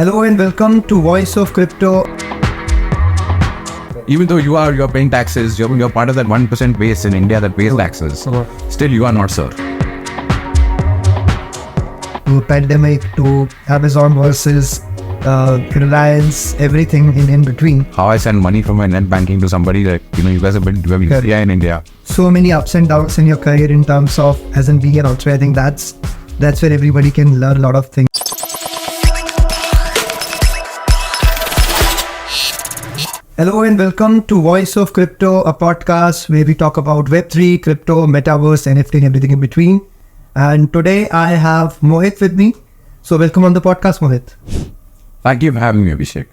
Hello and welcome to Voice of Crypto. Even though you're paying taxes, you're part of that 1% base in India that pays taxes, still you are not, sir. To pandemic, to Amazon versus Reliance, everything in between. How I send money from my net banking to somebody that, you guys have been doing UPI in India. So many ups and downs in your career in terms of as an being an entrepreneur. I think that's where everybody can learn a lot of things. Hello and welcome to Voice of Crypto, a podcast where we talk about Web3, crypto, metaverse, NFT and everything in between. And today I have Mohit with me. So welcome on the podcast, Mohit. Thank you for having me, Abhishek.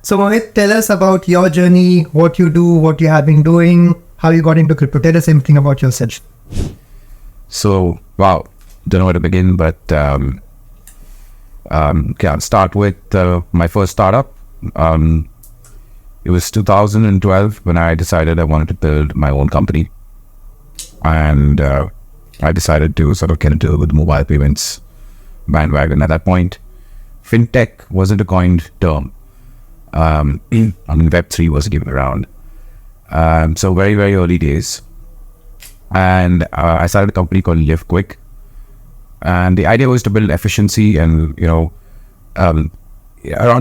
So Mohit, tell us about your journey, what you do, what you have been doing, how you got into crypto. Tell us everything about yourself. So, wow, don't know where to begin, but I'll start with my first startup. It was 2012 when I decided I wanted to build my own company. And I decided to sort of get into with mobile payments bandwagon. At that point, Fintech wasn't a coined term. Web3 wasn't even around. So very, very early days. And I started a company called Live Quick. And the idea was to build efficiency and, around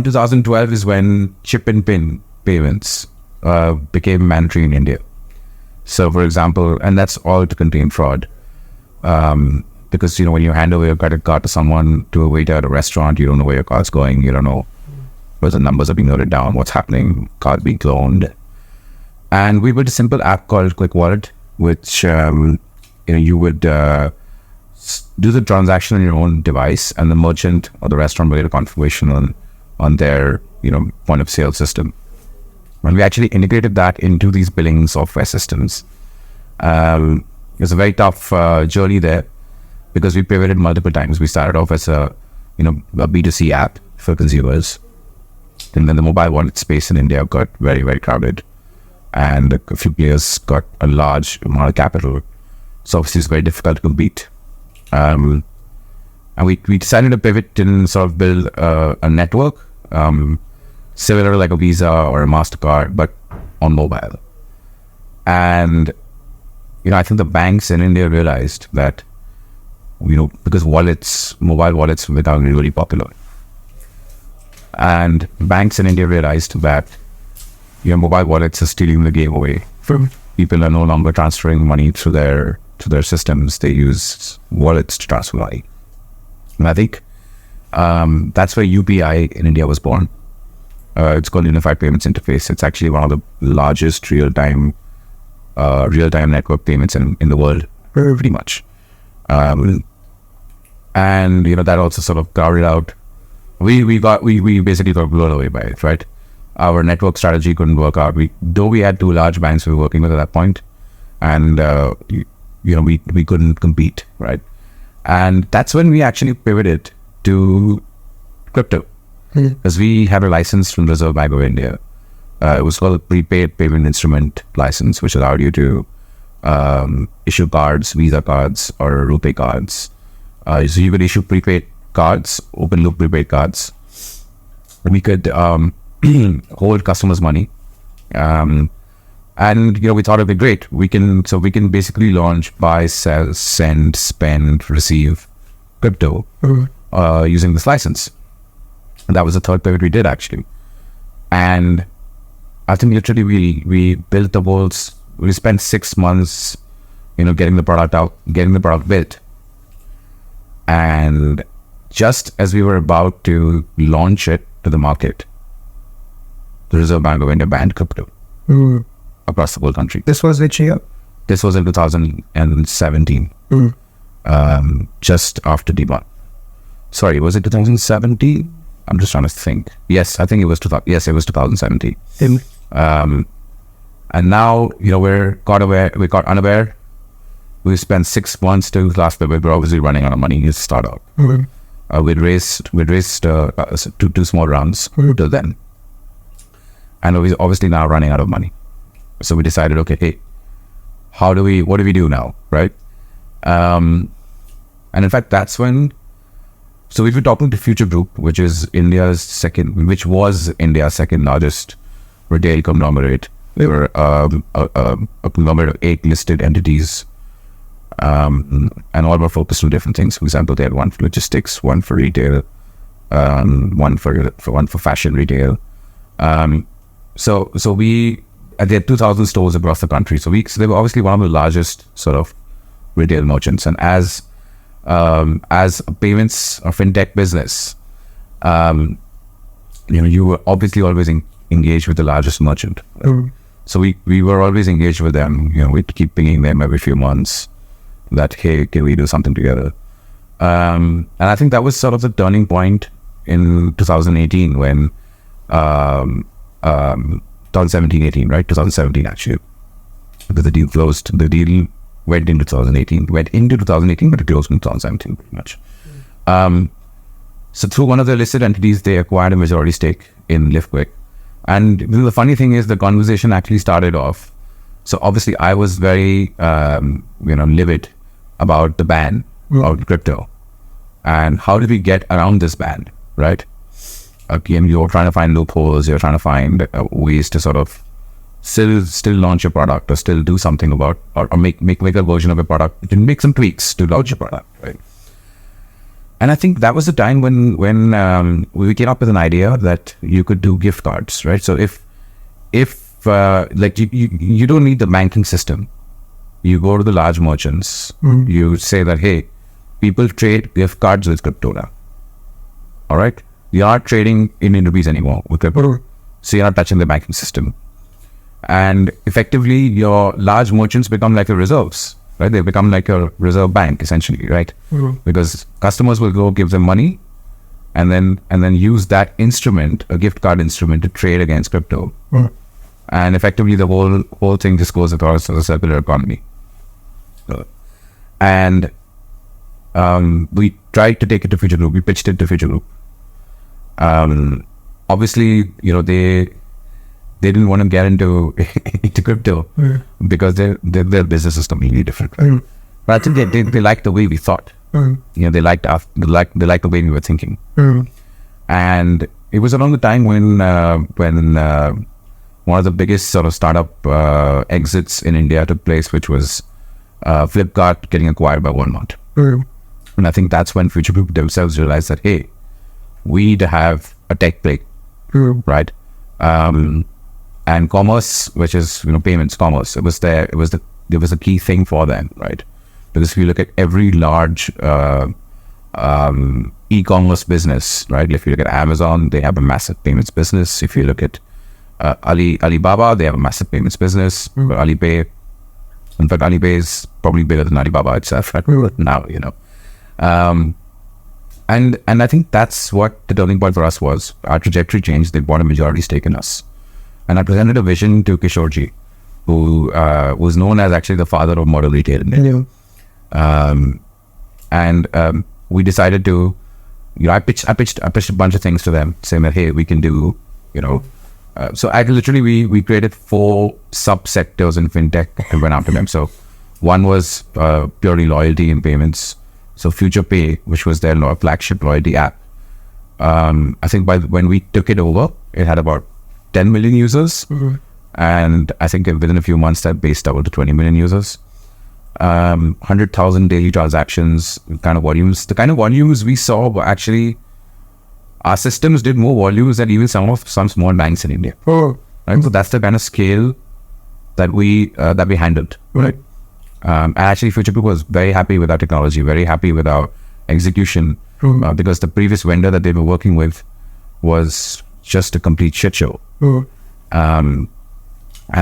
2012 is when chip and pin payments became mandatory in India. So for example, and that's all to contain fraud. Because, when you hand over your credit card to someone, to a waiter at a restaurant, you don't know where your card's going. You don't know where the numbers are being noted down, what's happening, card being cloned. And we built a simple app called Quick Wallet, which, you would do the transaction on your own device and the merchant or the restaurant will get a confirmation on their, point of sale system. When we actually integrated that into these billing software systems, it was a very tough journey there because we pivoted multiple times. We started off as a B2C app for consumers. And then the mobile wallet space in India got very, very crowded. And a few players got a large amount of capital. So obviously it's very difficult to compete. And we decided to pivot and sort of build a network, similar like a Visa or a MasterCard, but on mobile. And, I think the banks in India realized that, because mobile wallets were becoming really popular. And banks in India realized that, mobile wallets are stealing the game away. People are no longer transferring money through their systems. They use wallets to transfer money. And I think that's where UPI in India was born. It's called Unified Payments Interface. It's actually one of the largest real-time network payments in the world, pretty much. And that also sort of crowded out. We basically got blown away by it, right? Our network strategy couldn't work out. Though we had two large banks we were working with at that point, and we couldn't compete, right? And that's when we actually pivoted to crypto. Because we had a license from Reserve Bank of India. It was called a prepaid payment instrument license, which allowed you to issue cards, Visa cards, or RuPay cards. So you could issue prepaid cards, open loop prepaid cards. We could hold customers' money. And we thought it'd be great. We can basically launch, buy, sell, send, spend, receive crypto using this license. And that was the third pivot we did actually. And I think literally we built the walls. We spent 6 months, getting the product out, getting the product built. And just as we were about to launch it to the market, the Reserve Bank of India banned crypto across the whole country. This was which year? This was in 2017, just after DeMon. Sorry, was it 2017? I'm just trying to think. Yes, I think it was 2017. And now, we're caught unaware. We spent 6 months till last pivot. We're obviously running out of money. It's a startup. We'd raised two small rounds till then. And we're obviously now running out of money. So we decided, okay, hey, what do we do now, right? And in fact, that's when So we've been talking to Future Group, which was India's second largest retail conglomerate. They were a conglomerate of 8 listed entities, and all were focused on different things. For example, they had one for logistics, one for retail, one for fashion retail. So they had 2,000 stores across the country. So they were obviously one of the largest sort of retail merchants. And as a payments or fintech business, you were obviously always engaged with the largest merchant. So we were always engaged with them. We'd keep pinging them every few months that, hey, can we do something together? And I think that was sort of the turning point in 2018 when 2017, right? 2017 actually, because the deal closed. The deal went into 2018, but it closed in 2017 pretty much. So through one of the listed entities, they acquired a majority stake in LiftQuick. And the funny thing is, the conversation actually started off. So obviously, I was very, livid about the ban of crypto, and how did we get around this ban, right? Again, you're trying to find loopholes. You're trying to find ways to sort of still launch your product, or still do something about, or make a version of a product. You can make some tweaks to launch your product, right? And I think that was the time when we came up with an idea that you could do gift cards, right? So if like you don't need the banking system, you go to the large merchants, you say that, hey, people trade gift cards with crypto now. All right, you aren't trading Indian rupees anymore with crypto, so you're not touching the banking system, and effectively your large merchants become like your reserves. Right, they become like a reserve bank essentially, right? Because customers will go give them money, and then use that instrument, a gift card instrument, to trade against crypto, and effectively the whole thing just goes across the circular economy. And we tried to take it to Future Group. We pitched it to Future Group. Obviously, they didn't want to get into crypto because their business is completely different. But I think they liked the way we thought. They liked us. They liked the way we were thinking. And it was around the time when one of the biggest sort of startup exits in India took place, which was Flipkart getting acquired by Walmart. And I think that's when Future Group themselves realized that, hey, we need to have a tech play, right? And commerce, which is payments, commerce, it was a key thing for them, right? Because if you look at every large e-commerce business, right? If you look at Amazon, they have a massive payments business. If you look at Alibaba, they have a massive payments business. Alipay, in fact, Alipay is probably bigger than Alibaba itself right now, And I think that's what the turning point for us was. Our trajectory changed. They bought a majority stake in us. And I presented a vision to Kishorji, who was known as actually the father of modern retail in India. And we decided to, I pitched a bunch of things to them, saying that, hey, we can do, so we created 4 sub-sectors in fintech and went after them. So one was purely loyalty and payments. So Future Pay, which was their flagship loyalty app. I think when we took it over, it had about 10 million users. And I think within a few months that base doubled to 20 million users. 100,000 daily transactions, the kind of volumes we saw were actually, our systems did more volumes than even some small banks in India. Right? So that's the kind of scale that we handled. Right? And actually Future Group was very happy with our technology, very happy with our execution, because the previous vendor that they were working with was just a complete shit show. And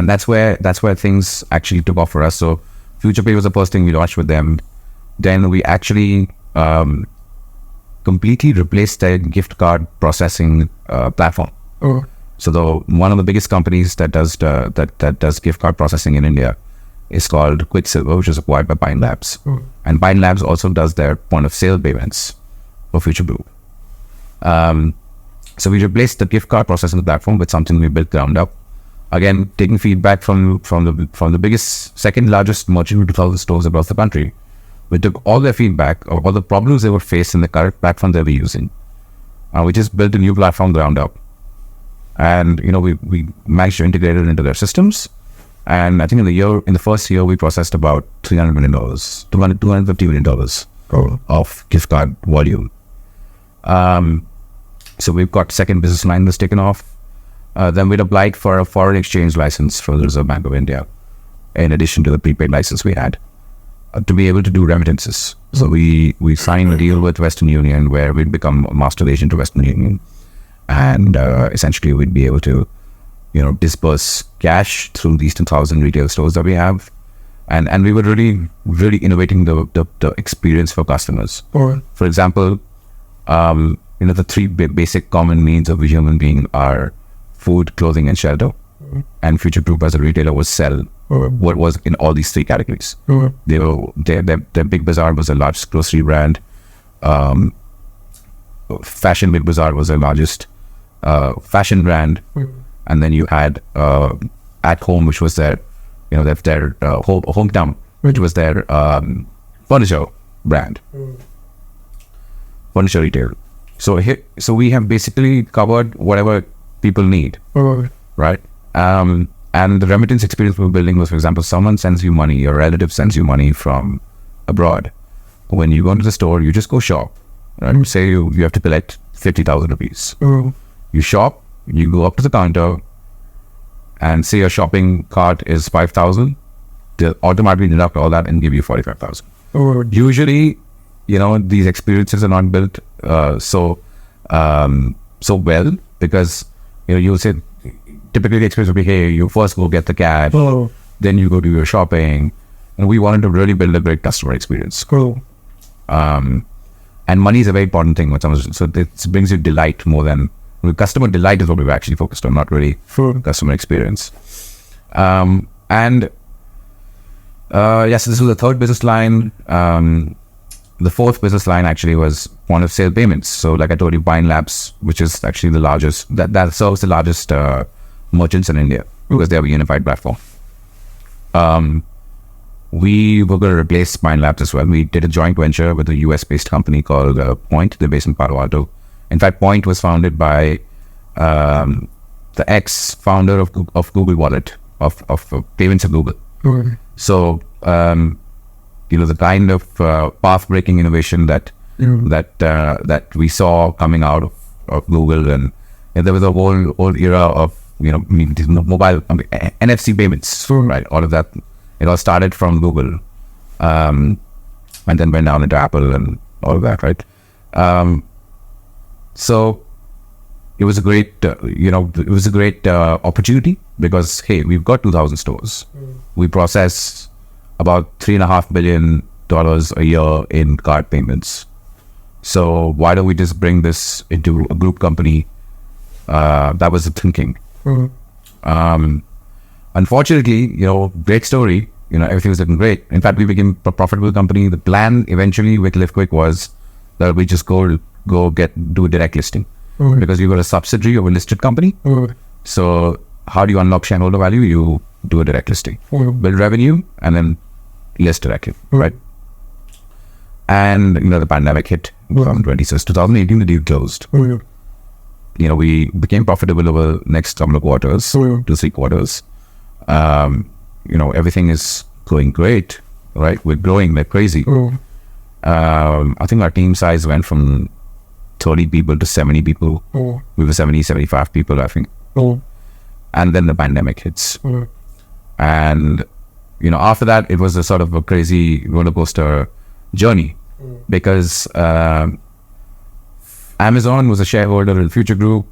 that's where things actually took off for us. So Future Pay was the first thing we launched with them. Then we actually completely replaced their gift card processing platform. So one of the biggest companies that does gift card processing in India is called Quicksilver, which is acquired by Pine Labs. And Pine Labs also does their point of sale payments for Future Group. So we replaced the gift card processing platform with something we built ground up. Again, taking feedback from the biggest, second largest merchant with 2,000 stores across the country, we took all their feedback of all the problems they were faced in the current platform they were using. We just built a new platform ground up. And, we managed to integrate it into their systems. And I think in the first year, we processed about $300 million, $250 million of gift card volume. So we've got second business line that's taken off. Then we'd applied for a foreign exchange license from the Reserve Bank of India, in addition to the prepaid license we had, to be able to do remittances. So we signed a deal with Western Union where we'd become a master agent to Western Union. And essentially we'd be able to, disperse cash through these 10,000 retail stores that we have. And we were really, really innovating the experience for customers. For example, the three basic common needs of a human being are food, clothing, and shelter. And Future Group as a retailer would sell what was in all these three categories. Their Big Bazaar was the largest grocery brand. Fashion Big Bazaar was the largest fashion brand. And then you had At Home, which was their hometown, which was their furniture brand, furniture retail. So we have basically covered whatever people need, right? And the remittance experience we were building was, for example, someone sends you money, your relative sends you money from abroad. When you go into the store, you just go shop, right? Say you have to collect 50,000 rupees. You shop, you go up to the counter, and say your shopping cart is 5,000, they'll automatically deduct all that and give you 45,000. Usually, these experiences are not built so well, because you'll say typically the experience would be, hey, you first go get the cash, then you go do your shopping. And we wanted to really build a great customer experience. And money is a very important thing with someone, so it brings you delight more than customer delight is what we've actually focused on, not really customer experience. So this was the third business line. The fourth business line actually was point of sale payments. So like I told you, Pine Labs, which is actually the largest, that serves the largest merchants in India because they have a unified platform. We were going to replace Pine Labs as well. We did a joint venture with a US-based company called Point. They're based in Palo Alto. In fact, Point was founded by the ex-founder of Google Wallet, of payments of Google. So, the kind of path-breaking innovation that we saw coming out of Google, and there was a whole era of mobile NFC payments, right? All of that, it all started from Google, and then went down into Apple and all of that, right? So it was a great, opportunity because, hey, we've got 2,000 stores. We process about $3.5 billion a year in card payments. So why don't we just bring this into a group company? That was the thinking. Unfortunately, great story. Everything was looking great. In fact, we became a profitable company. The plan eventually with LiftQuick was that we just do direct listing because we were a subsidiary of a listed company. So how do you unlock shareholder value? You do a direct listing, build revenue, and then list directly, right? And the pandemic hit in 2020. So 2018, the deal closed. We became profitable over the next couple of quarters, 2-3 quarters. Everything is going great, right? We're growing like crazy. I think our team size went from 30 people to 70 people. We were 70, 75 people, I think. And then the pandemic hits. And, after that, it was a sort of a crazy roller coaster journey because Amazon was a shareholder in Future Group,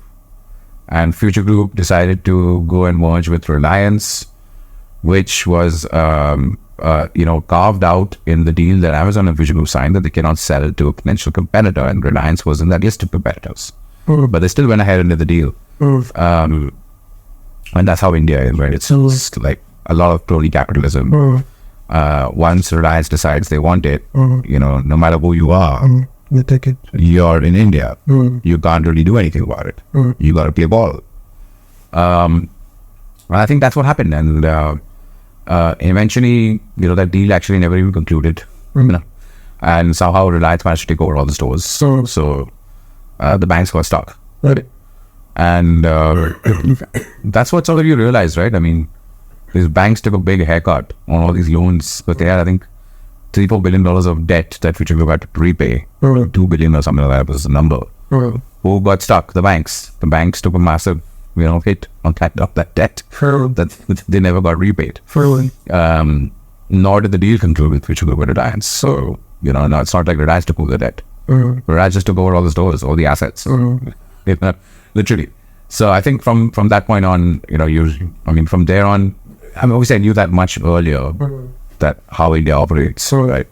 and Future Group decided to go and merge with Reliance, which was, carved out in the deal that Amazon and Future Group signed that they cannot sell to a potential competitor, and Reliance was in that list of competitors. But they still went ahead and did the deal. And that's how India is, right? It's like a lot of crony capitalism. Once Reliance decides they want it, no matter who you are, they take it. You're in India. You can't really do anything about it. You got to play ball. I think that's what happened. And eventually, that deal actually never even concluded. And somehow Reliance managed to take over all the stores. So the banks got stuck. Right. And that's what sort of you realize, right? I mean, these banks took a big haircut on all these loans, but they had, I think, $3-4 billion of debt that which we got to repay. Right. 2 billion or something like that was the number. Right. Who got stuck? The banks. The banks took a massive, hit on that debt that they never got repaid. Nor did the deal conclude with which we were Reliance. So, now it's not like Reliance took over the debt. Reliance just took over all the stores, all the assets. Literally. So I think from that point on, from there on, obviously I knew that much earlier, that how India operates, right?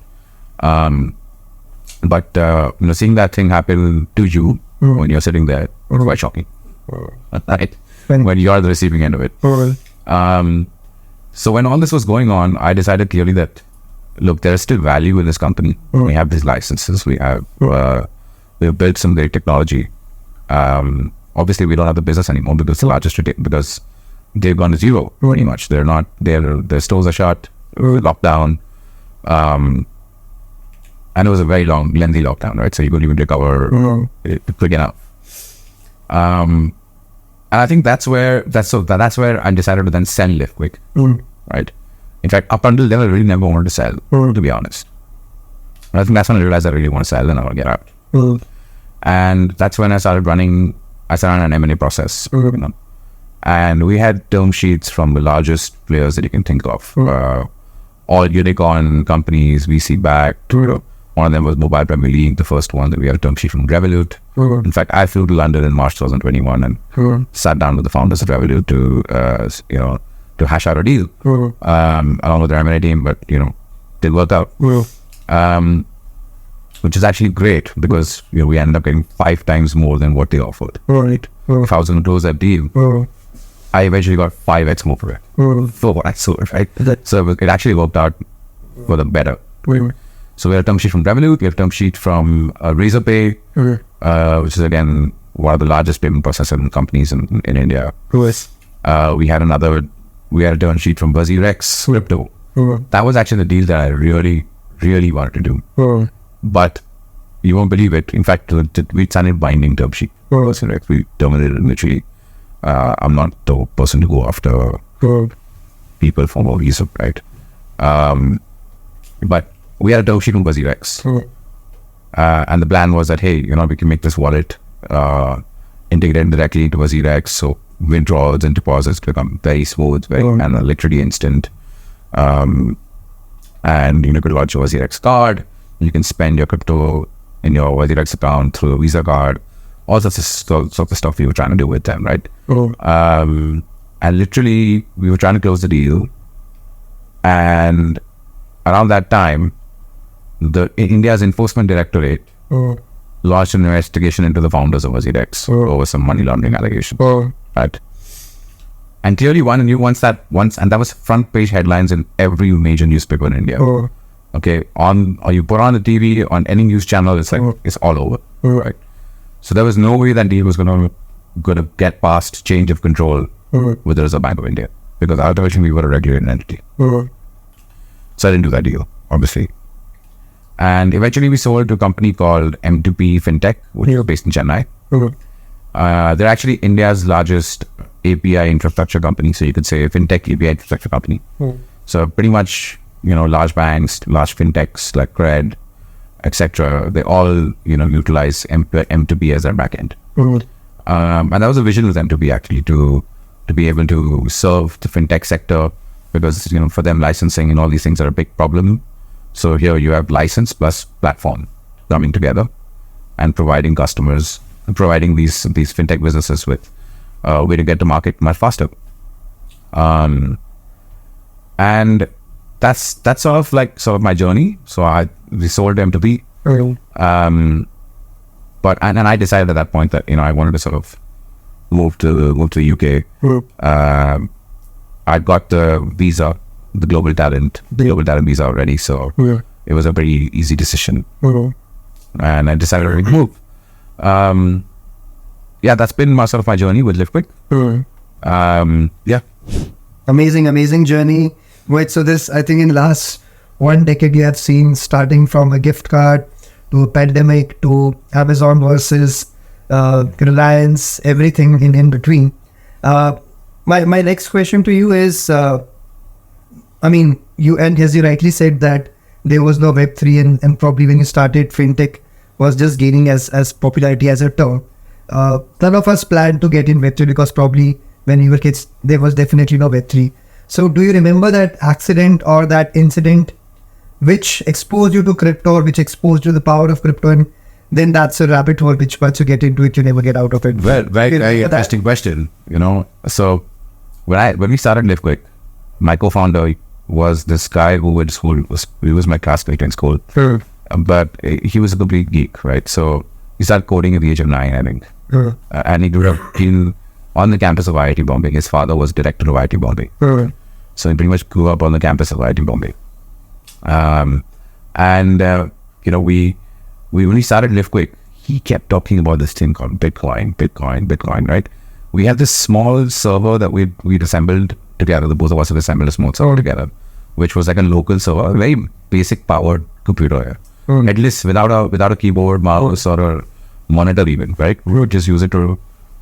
But seeing that thing happen to you when you're sitting there, it's quite shocking, right? When you're the receiving end of it. So when all this was going on, I decided clearly that, look, there is still value in this company. We have these licenses. We have built some great technology. Obviously, we don't have the business anymore because the largest retail, because they've gone to zero pretty much. They're not. Their stores are shut, locked down, and it was a very lengthy lockdown, right? So you couldn't even recover quick enough. And I think that's where I decided to then sell LiftQuick, right? In fact, up until then, I really never wanted to sell, to be honest. And I think that's when I realized I really want to sell and I want to get out. And that's when I started running an M&A process. And we had term sheets from the largest players that you can think of. All unicorn companies, VC backed. One of them was Mobile Premier League, the first one that we had a term sheet from Revolut. In fact, I flew to London in March 2021 and sat down with the founders of Revolut to hash out a deal along with their M&A team, but did work out. Which is actually great because we ended up getting 5 times more than what they offered. Right. If I was going to close that deal, I eventually got 5x more for it for what I sold, right? So it actually worked out for the better. So we had a term sheet from Revolut, we had a term sheet from Razorpay, which is again one of the largest payment processing companies in India. We had a term sheet from BuzzyRex Crypto. That was actually the deal that I really, really wanted to do. But you won't believe it. In fact, we signed a binding term sheet. We terminated literally. I'm not the person to go after people for no reason, right? But we had a term sheet from BuzzyRex. And the plan was that, hey, we can make this wallet integrate directly into BuzzyRex. So withdrawals and deposits become very smooth, and literally instant. And you could launch a BuzzyRex card. You can spend your crypto in your BuzzyRex account through a Visa card. All sorts of stuff we were trying to do with them, right? And literally, we were trying to close the deal. And around that time, India's Enforcement Directorate launched an investigation into the founders of BuzzyRex over some money laundering allegations, right? And clearly, and that was front page headlines in every major newspaper in India. Okay, or you put on the TV on any news channel, it's like it's all over, right? So there was no way that deal was gonna get past change of control with the Reserve Bank of India, because ultimately we were a regulated entity. So I didn't do that deal, obviously. And eventually we sold to a company called M2P Fintech, which is based in Chennai. They're actually India's largest API infrastructure company, so you could say Fintech API infrastructure company. So pretty much, large banks, large fintechs like Cred, etc., they all, utilize M2P as their backend. And that was a vision with M2P actually, to be able to serve the fintech sector, because, for them licensing and all these things are a big problem. So here you have license plus platform coming together and providing these fintech businesses with a way to get to market much faster. And that's sort of my journey. So we sold M2P. But I decided at that point that I wanted to sort of move to the UK. I got the visa, the global talent visa already, so it was a very easy decision. And I decided to move. That's been my journey with LiftQuick. Amazing journey. Wait, so this, I think in last one decade you have seen, starting from a gift card to a pandemic to Amazon versus Reliance, everything in between. My next question to you is, you, and as you rightly said that there was no Web3 and probably when you started, Fintech was just gaining as popularity as a term. None of us planned to get in Web3 because probably when we were kids, there was definitely no Web3. So do you remember that accident or that incident which exposed you to crypto, or which exposed you to the power of crypto, and then that's a rabbit hole which once you get into it, you never get out of it? Well, very interesting question. So when we started LiveQuick, my co-founder was this guy who went to school. He was my classmate in school, but he was a complete geek, right? So he started coding at the age of 9, I think, and he grew up on the campus of IIT Bombay. His father was director of IIT Bombay, so he pretty much grew up on the campus of IIT Bombay. When we started LiveQuick, he kept talking about this thing called Bitcoin, right? We had this small server that we'd assembled together. The both of us had assembled a small server together, which was like a local server, a very basic powered computer, headless, without a keyboard, mouse, or a monitor even, right? We would just use it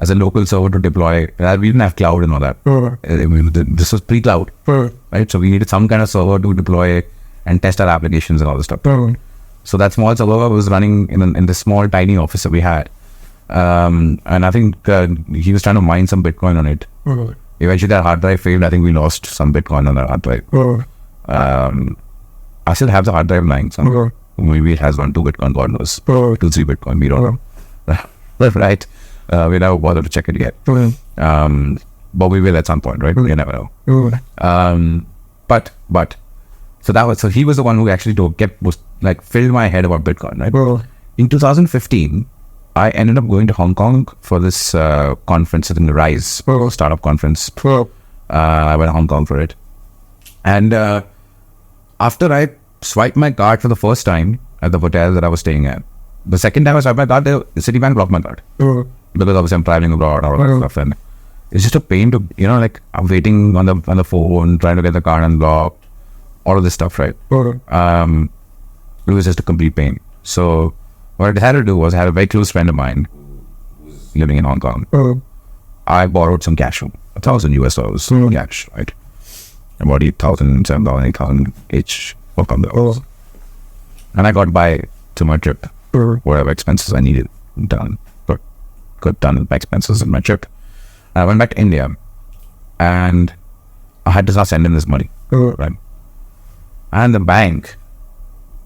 as a local server to deploy. We didn't have cloud and all that. This was pre-cloud, right? So we needed some kind of server to deploy and test our applications and all this stuff. So that small server was running in the small tiny office that we had. And I think he was trying to mine some Bitcoin on it. Eventually that hard drive failed. I think we lost some Bitcoin on that hard drive. I still have the hard drive lying somewhere. Maybe it has 2 Bitcoin, God knows. 2, 3 Bitcoin, we don't know. Right? We never bothered to check it yet. But we will at some point, right? We never know. So he was the one who actually filled my head about Bitcoin, right? In 2015, I ended up going to Hong Kong for this conference, in the Rise startup conference. I went to Hong Kong for it. And after I swiped my card for the first time at the hotel that I was staying at, the second time I swiped my card, the Citibank blocked my card. Because obviously I'm traveling abroad and all that stuff. And it's just a pain to, I'm waiting on the phone, trying to get the card unblocked, all of this stuff, right? It was just a complete pain. So what I had to do was, I had a very close friend of mine who was living in Hong Kong. I borrowed some cash from $1,000 cash, right? About 8,000, 7,000, 8,000 each for $. And I got by to my trip, whatever expenses I needed done. Got done with my expenses in my trip. I went back to India and I had to start sending this money, right? And the bank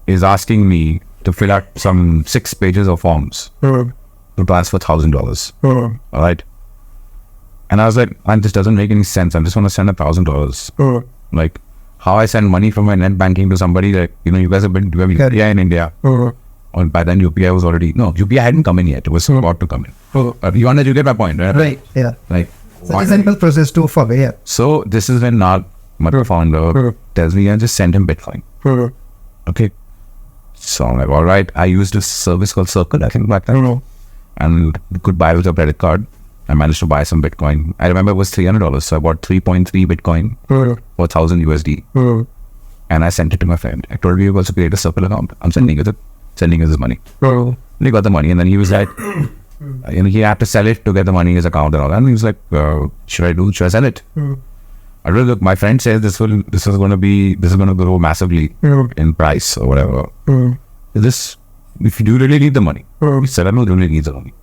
is asking me to fill out some 6 pages of forms to transfer $1,000. All right. And I was like, man, this doesn't make any sense. I just want to send $1,000. Like, how I send money from my net banking to somebody, like, you guys have been doing UPI in India. Or by then UPI was already, UPI hadn't come in yet. It was about to come in. You get my point, right? Right, yeah. Like, it's a simple process to follow, yeah. So this is when Nag, my founder, tells me, I just send him Bitcoin. Okay. So I'm like, all right. I used this service called Circle, I think, back then. And you could buy with a credit card. I managed to buy some Bitcoin. I remember it was $300. So I bought 3.3 Bitcoin for 1,000 USD. And I sent it to my friend. I told you also create a Circle account. I'm sending you this money. And he got the money. And then he was like, he had to sell it to get the money in his account and all that. And he was like, should I sell it? I really look, my friend says this is going to grow massively in price or whatever. If you do really need the money, he said, I don't really need the money.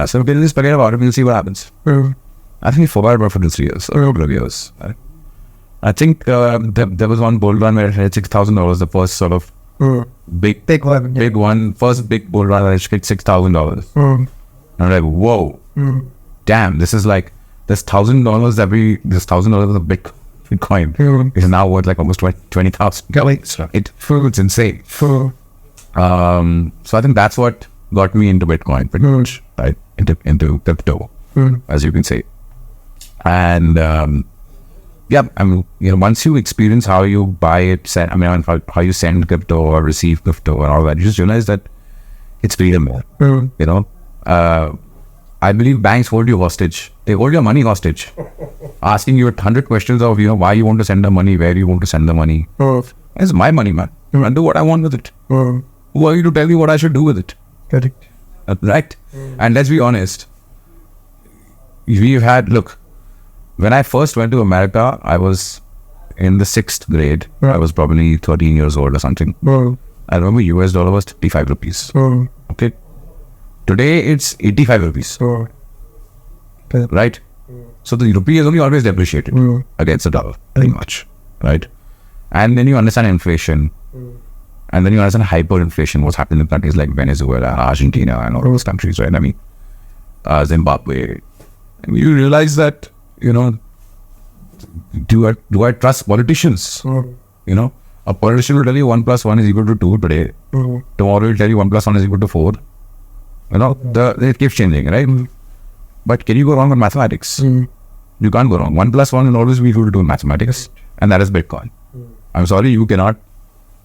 So we'll just forget about it, we'll see what happens. I think he forgot about it for 2-3 years, or a couple of years. I think there was one bull run where it had $6,000, the first sort of big one, first big bull run where it hit $6,000. And I'm like, whoa, damn, this is like, this $1,000 of Bitcoin is now worth like almost 20,000. It's insane. So I think that's what got me into Bitcoin, pretty much, right? Into crypto, as you can say. And once you experience how you buy it, how you send crypto or receive crypto and all that, you just realize that it's freedom. I believe banks hold you hostage. They hold your money hostage, asking you 100 questions of why you want to send the money, where you want to send the money, It's my money, man. I do what I want with it. Who are you to tell me what I should do with it? Correct. Right? And let's be honest. Look, when I first went to America, I was in the 6th grade. I was probably 13 years old or something. I remember US dollar was 35 rupees. Okay. Today it's 85 rupees. Right? So the rupee is only always depreciated against the dollar, pretty much. Right? And then you understand inflation. And then you understand hyperinflation, what's happening in countries like Venezuela, Argentina, and all those countries, right? I mean, Zimbabwe. And you realize that, do I trust politicians? A politician will tell you 1 + 1 is equal to 2 today. Tomorrow will tell you 1 + 1 is equal to 4. It keeps changing, right? But can you go wrong with mathematics? You can't go wrong. 1 + 1 will always be equal to 2 in mathematics, and that is Bitcoin. I'm sorry, you cannot.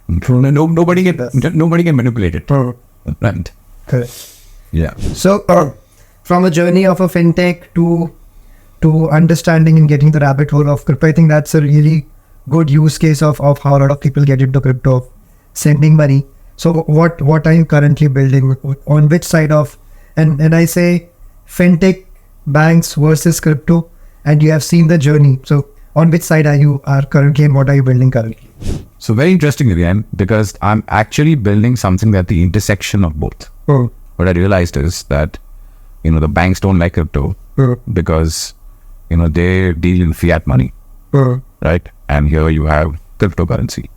Nobody can manipulate it. Right? Correct. Yeah. So, from a journey of a fintech to understanding and getting the rabbit hole of crypto, I think that's a really good use case of how a lot of people get into crypto, sending money. So, what are you currently building? On which side of, and I say fintech, banks versus crypto, and you have seen the journey. So, on which side are currently, and what are you building currently? So very interesting again, because I'm actually building something at the intersection of both. What I realized is that, the banks don't like crypto because, they deal in fiat money, right? And here you have cryptocurrency.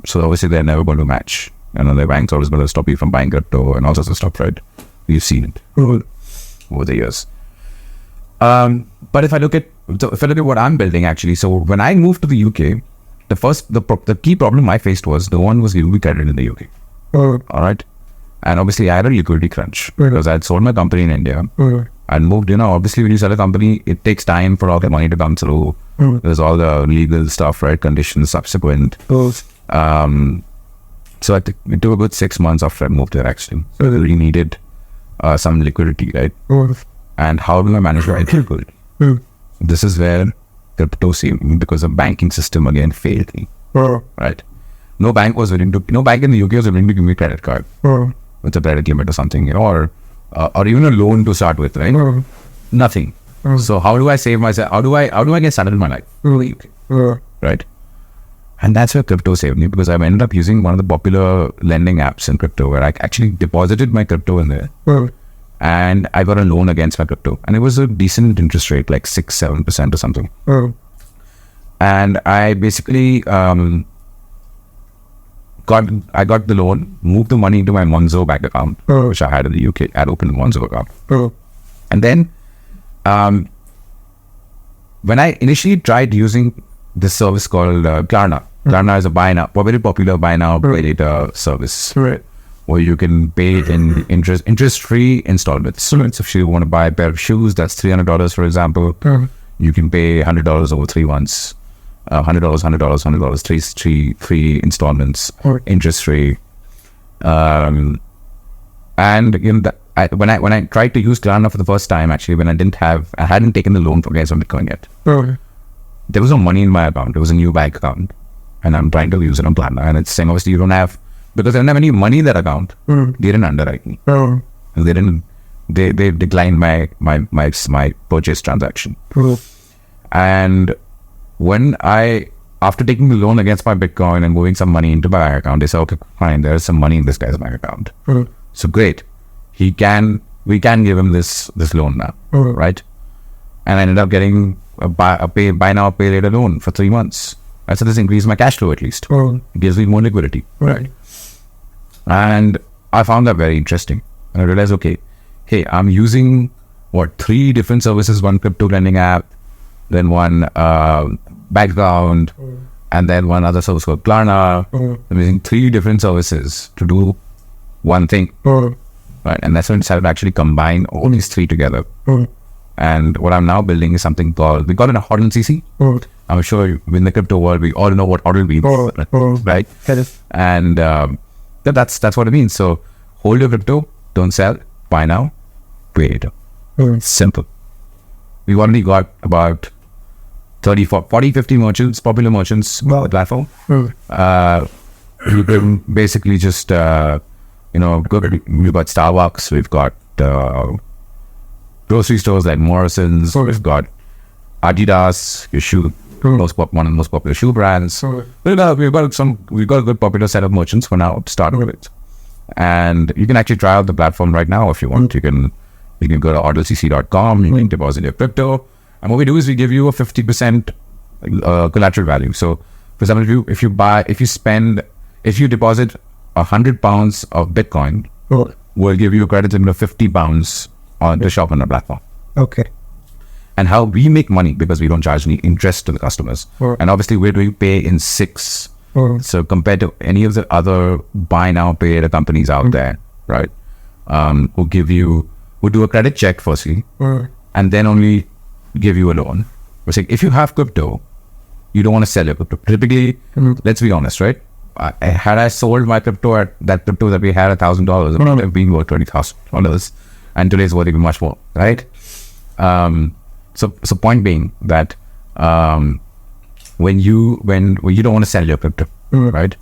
So obviously they're never going to match. The bank's always going to stop you from buying crypto and all sorts of stuff, right? We've seen it over the years. But if I look at what I'm building actually, so when I moved to the UK, the key problem I faced was no one was giving me credit in the UK. All right. And obviously I had a liquidity crunch because I had sold my company in India and moved, obviously when you sell a company, it takes time for all the money to come through. There's all the legal stuff, right? Conditions subsequent. So it took a good 6 months after I moved there actually. So I really needed some liquidity, right? And how do I manage my liquidity? This is where crypto saved me because the banking system again failed me. Right? No bank in the UK was willing to give me a credit card with a credit limit or something, or even a loan to start with, right? Nothing. So how do I save myself? How do I get started in my life? Right? And that's where crypto saved me, because I ended up using one of the popular lending apps in crypto where I actually deposited my crypto in there. And I got a loan against my crypto. And it was a decent interest rate, like 6-7% or something. And I basically got the loan, moved the money into my Monzo bank account, which I had in the UK. I had opened a Monzo account. And then when I initially tried using this service called Klarna. Klarna is a very popular buy now, pay later service. Where you can pay in interest-free installments. So if you want to buy a pair of shoes, that's $300, for example. You can pay $100 over 3 months. $100, three installments, interest-free. And when I tried to use Klarna for the first time, actually, when I hadn't taken the loan against Bitcoin yet. There was no money in my account. It was a new bank account, and I'm trying to use it on Klarna, and it's saying obviously you don't have. Because I didn't have any money in that account, they didn't underwrite me. They declined my purchase transaction. And when after taking the loan against my Bitcoin and moving some money into my bank account, they said, okay, fine, there's some money in this guy's bank account. So great, we can give him this loan now, right? And I ended up getting a buy now, pay later loan for 3 months. I said, this increased my cash flow at least. It gives me more liquidity. Right. And I found that very interesting. And I realized, okay, hey, I'm using 3 different services, one crypto lending app, then one bank account, and then one other service called Klarna. I'm using 3 different services to do one thing. Right. And that's when I decided to actually combine all these 3 together. And what I'm now building is something called, we call it a HODL CC. I'm sure in the crypto world, we all know what HODL means, right? And that's what it means. So hold your crypto, don't sell, buy now, pay later. Simple. We've already got about 30, 40, 50 merchants, popular merchants on the platform. You can basically just, we've got Starbucks, we've got grocery stores like Morrison's, we've got Adidas, your shoe, one of the most popular shoe brands. We've got a good popular set of merchants for now to start with. And you can actually try out the platform right now if you want. You can go to odyssey.com, you can deposit your crypto. And what we do is we give you a 50% collateral value. So, for example, if you deposit £100 of Bitcoin, we'll give you a credit limit of £50 to shop on the platform. Okay. And how we make money, because we don't charge any interest to the customers. And obviously, we're doing pay in 6. So compared to any of the other buy now, pay later companies out there, right? Who do a credit check firstly, and then only give you a loan. We're saying if you have crypto, you don't want to sell your crypto. Typically, let's be honest, right? Had I sold my crypto at that crypto that we had $1,000, it would have been worth $20,000, and today's worth even much more, right? So point being that when you don't want to sell your crypto, right?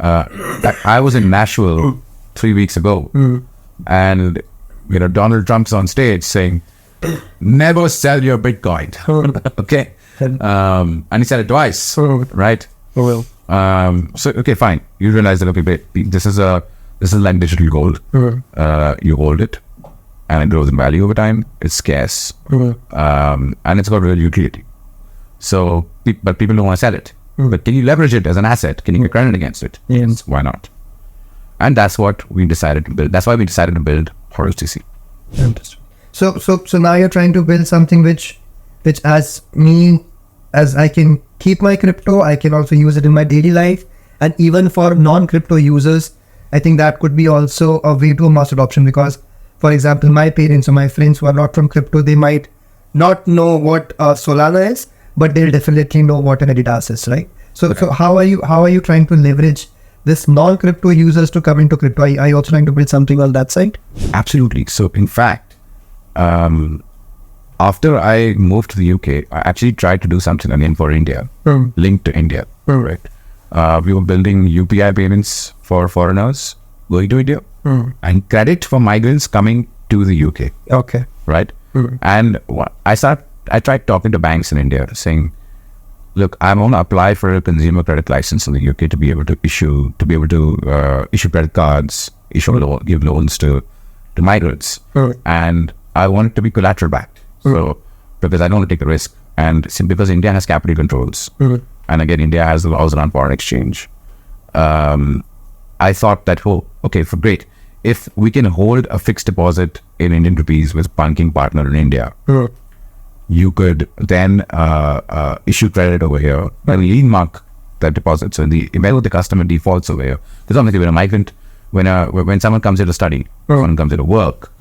I was in Nashville 3 weeks ago, and Donald Trump's on stage saying, "Never sell your Bitcoin." Okay, and he said it twice, right? So okay, fine. You realize that this is like digital gold. You hold it, and it grows in value over time. It's scarce, and it's got real utility. So, but people don't want to sell it. But can you leverage it as an asset? Can you get credit against it? Yes. Why not? And that's what we decided to build. That's why we decided to build odyssey. Interesting. So now you're trying to build something which as I can keep my crypto, I can also use it in my daily life, and even for non-crypto users, I think that could be also a way to mass adoption. Because, for example, my parents or my friends who are not from crypto, they might not know what Solana is, but they'll definitely know what an Adidas is, right? So how are you trying to leverage this non-crypto users to come into crypto? Are you also trying to build something on that side? Absolutely. So in fact, after I moved to the UK, I actually tried to do something again for India, linked to India. Right. We were building UPI payments for foreigners going to India, and credit for migrants coming to the UK. Okay. Right. And I tried talking to banks in India, saying, "Look, I'm going to apply for a consumer credit license in the UK to be able to issue credit cards, give loans to migrants, and I want it to be collateral backed. So because I don't want to take a risk, and because India has capital controls, and again India has the laws around foreign exchange, I thought that great. If we can hold a fixed deposit in Indian rupees with banking partner in India." You could then issue credit over here and lien mark that deposit. So in the event the customer defaults over here, because obviously when a migrant, when someone comes here to study, someone comes here to work,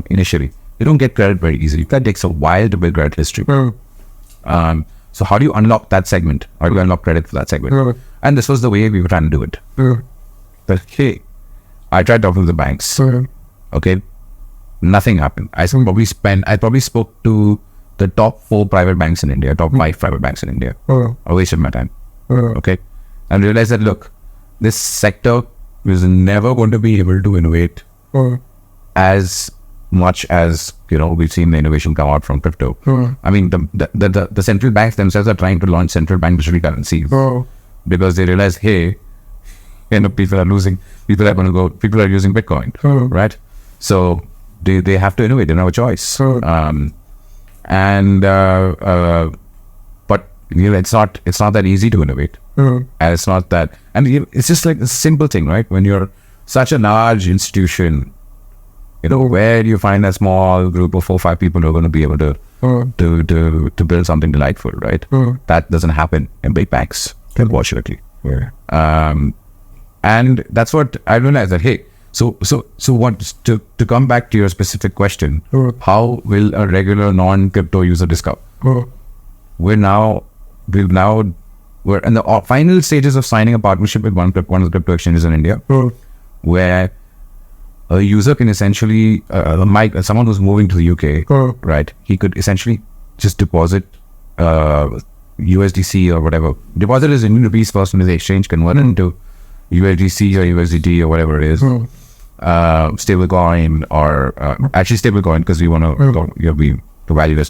initially, they don't get credit very easily. That takes a while to build credit history. So how do you unlock that segment? How do you unlock credit for that segment? And this was the way we were trying to do it. But hey, I tried talking to the banks. Okay, nothing happened. I probably spoke to the top 4 private banks in India, top 5 private banks in India. I wasted my time. Okay. And realized that, look, this sector was never going to be able to innovate as much as, we've seen the innovation come out from crypto. I mean, the central banks themselves are trying to launch central bank digital currencies because they realize, hey, people are using Bitcoin, right? So they have to innovate. They don't have a choice. But it's not that easy to innovate, and it's not that, and it's just like a simple thing, right? When you're such a large institution, where do you find a small group of 4 or 5 people who are going to be able to build something delightful, right? That doesn't happen in big banks, unfortunately. And that's what I realized, that hey, so what, to come back to your specific question, how will a regular non-crypto user discover? We're in the final stages of signing a partnership with one of the crypto exchanges in India, where a user can essentially, someone who's moving to the UK, right? He could essentially just deposit USDC or whatever. Deposit is in rupees first, and the exchange convert it into USDC or USDT or whatever it is. Stable coin or actually stable coin, because we want to the value is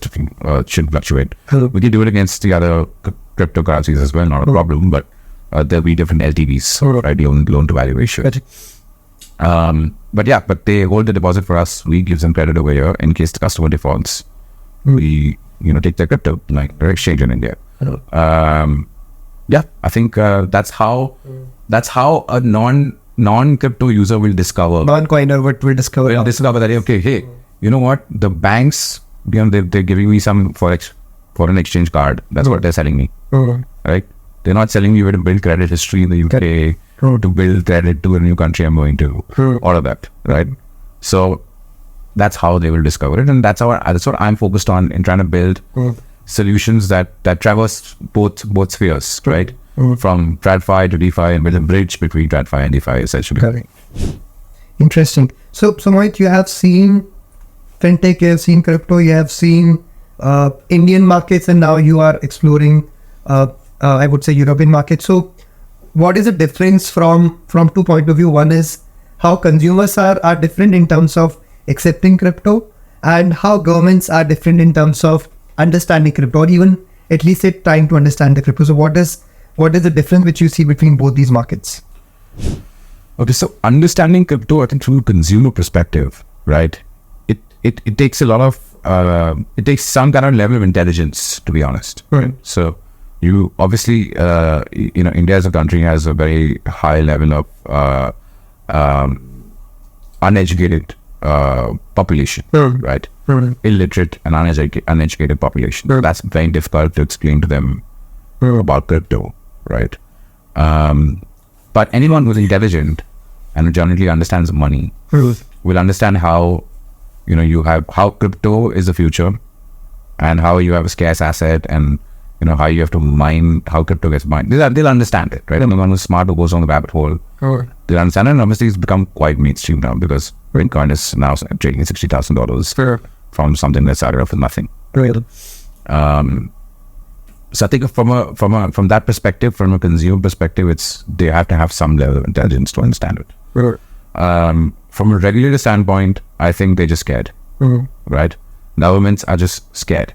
should fluctuate. We can do it against the other cryptocurrencies as well, not a problem, but there'll be different LTVs, right? The loan to value ratio. But they hold the deposit for us. We give them credit over here in case the customer defaults. We take their crypto, like their exchange in India. I think that's how a non-crypto user will discover. Non-coiner will discover. Will discover that, okay, hey, you know what? The banks, they're giving me some foreign exchange card. That's what they're selling me, right? They're not selling me where to build credit history in the UK, to build credit to a new country I'm going to, all of that, right? So that's how they will discover it, and that's what I'm focused on in trying to build solutions that traverse both spheres, right? From TradFi to DeFi, and build a bridge between TradFi and DeFi, essentially. Correct. Interesting. So Mohit, you have seen Fintech, you have seen crypto, you have seen Indian markets, and now you are exploring, I would say, European markets. So what is the difference from 2 points of view? One is how consumers are different in terms of accepting crypto, and how governments are different in terms of understanding crypto, or even at least trying to understand the crypto. So what is the difference which you see between both these markets? Okay, so understanding crypto, I think from a consumer perspective, right? It takes a lot of it takes some kind of level of intelligence, to be honest. Right. So you obviously India as a country has a very high level of uneducated population, right? Illiterate and uneducated population. That's very difficult to explain to them about crypto, right? But anyone who's intelligent and who generally understands money will understand how how crypto is the future, and how you have a scarce asset, and how you have to mine, how crypto gets mined. They'll understand it, right? And the one who's smart, who goes on the rabbit hole, they'll understand it. And obviously it's become quite mainstream now, because Bitcoin is now trading $60,000 from something that started off with nothing. So I think from that perspective, from a consumer perspective, they have to have some level of intelligence to understand it. From a regulator standpoint, I think they're just scared, right? Governments are just scared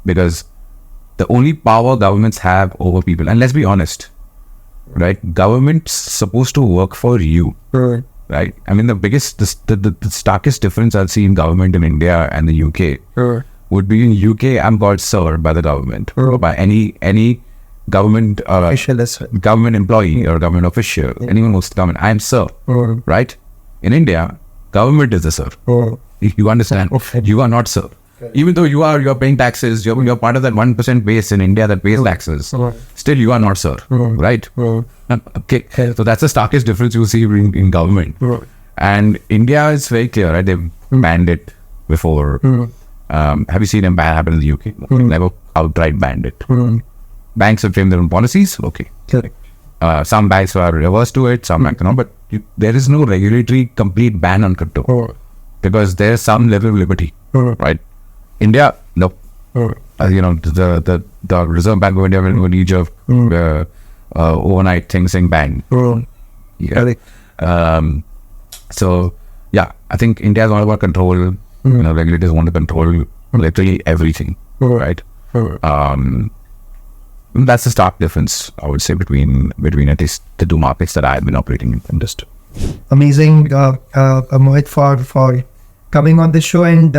because the only power governments have over people, and let's be honest, right? Government's supposed to work for you, right? I mean, the starkest difference I'll see in government in India and the UK would be in UK, I'm called sir by the government, or by any government government employee or government official, anyone who's government, I'm sir, right? In India, government is the sir. You understand? You are not sir. Even though you're paying taxes, you're part of that 1% base in India that pays taxes. Still, you are not sir, right? Okay, so that's the starkest difference you see in government. And India is very clear, right? They've banned it before. Have you seen a ban happen in the UK? Never outright banned it. Banks have framed their own policies. Okay. Correct. Some banks are reverse to it, some banks not, but there is no regulatory complete ban on crypto because there's some level of liberty, right? India, no. The Reserve Bank of India will release a overnight thing saying ban. So yeah, I think India is all about control. Regulators want to control literally everything, right? That's the stark difference, I would say, between at least the two markets that I've been operating in this. Amazing, Mohit, for coming on this show. And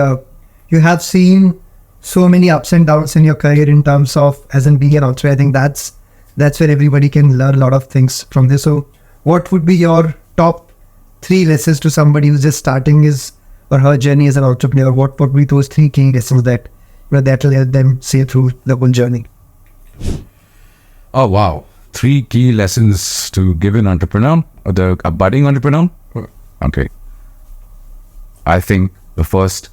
you have seen so many ups and downs in your career in terms of as in being an entrepreneur. I think that's where everybody can learn a lot of things from this. So what would be your top 3 lessons to somebody who's just starting his or her journey as an entrepreneur? What would be those 3 key lessons that will help them see through the whole journey? Oh wow, 3 key lessons to give an entrepreneur, or a budding entrepreneur. Okay, I think the first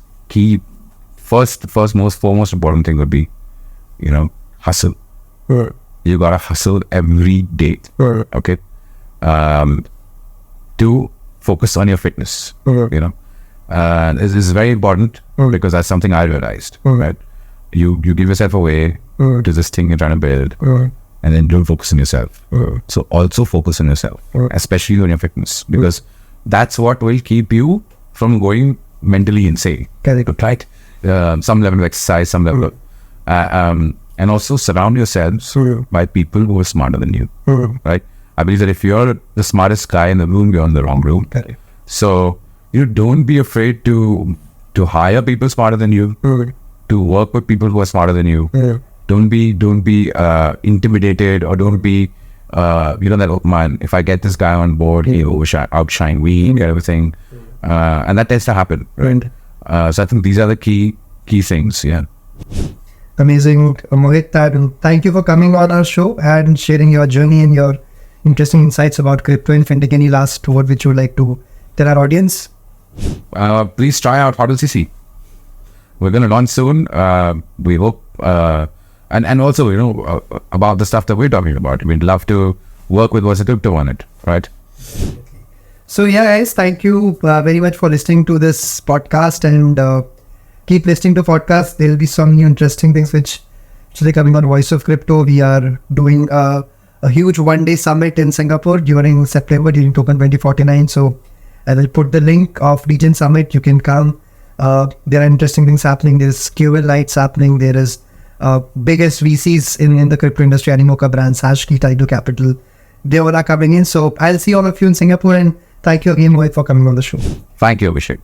most foremost important thing would be, hustle. You gotta hustle every day. Okay. 2, focus on your fitness. This is very important because that's something I realized. Right. you give yourself away to this thing you're trying to build, and then don't focus on yourself. So also focus on yourself, especially on your fitness, because that's what will keep you from going mentally insane. Right? Some level of exercise, some level of, and also surround yourselves by people who are smarter than you. Right? I believe that if you're the smartest guy in the room, you're in the wrong room. So don't be afraid to hire people smarter than you, to work with people who are smarter than you. Don't be intimidated, or don't be that, oh man, if I get this guy on board, he'll outshine me and everything. And that tends to happen. Right? So I think these are the key things. Yeah. Amazing, Mohit. And thank you for coming on our show and sharing your journey and your interesting insights about crypto and fintech. Any last word which you would like to tell our audience? Please try out odyssey. We're going to launch soon. We hope, and also, about the stuff that we're talking about. We'd love to work with Odyssey Crypto on it, right? So yeah, guys, thank you very much for listening to this podcast, and keep listening to podcasts. There will be some new interesting things which will be coming on Voice of Crypto. We are doing a huge one-day summit in Singapore during September, during Token 2049. So I will put the link of Region Summit. You can come. There are interesting things happening. There's QL Lights happening. There is biggest VCs in the crypto industry, Animoca Brands, Hashkey, Taito Capital. They all are coming in. So I'll see all of you in Singapore, and thank you again, Mohit, for coming on the show. Thank you, Abhishek.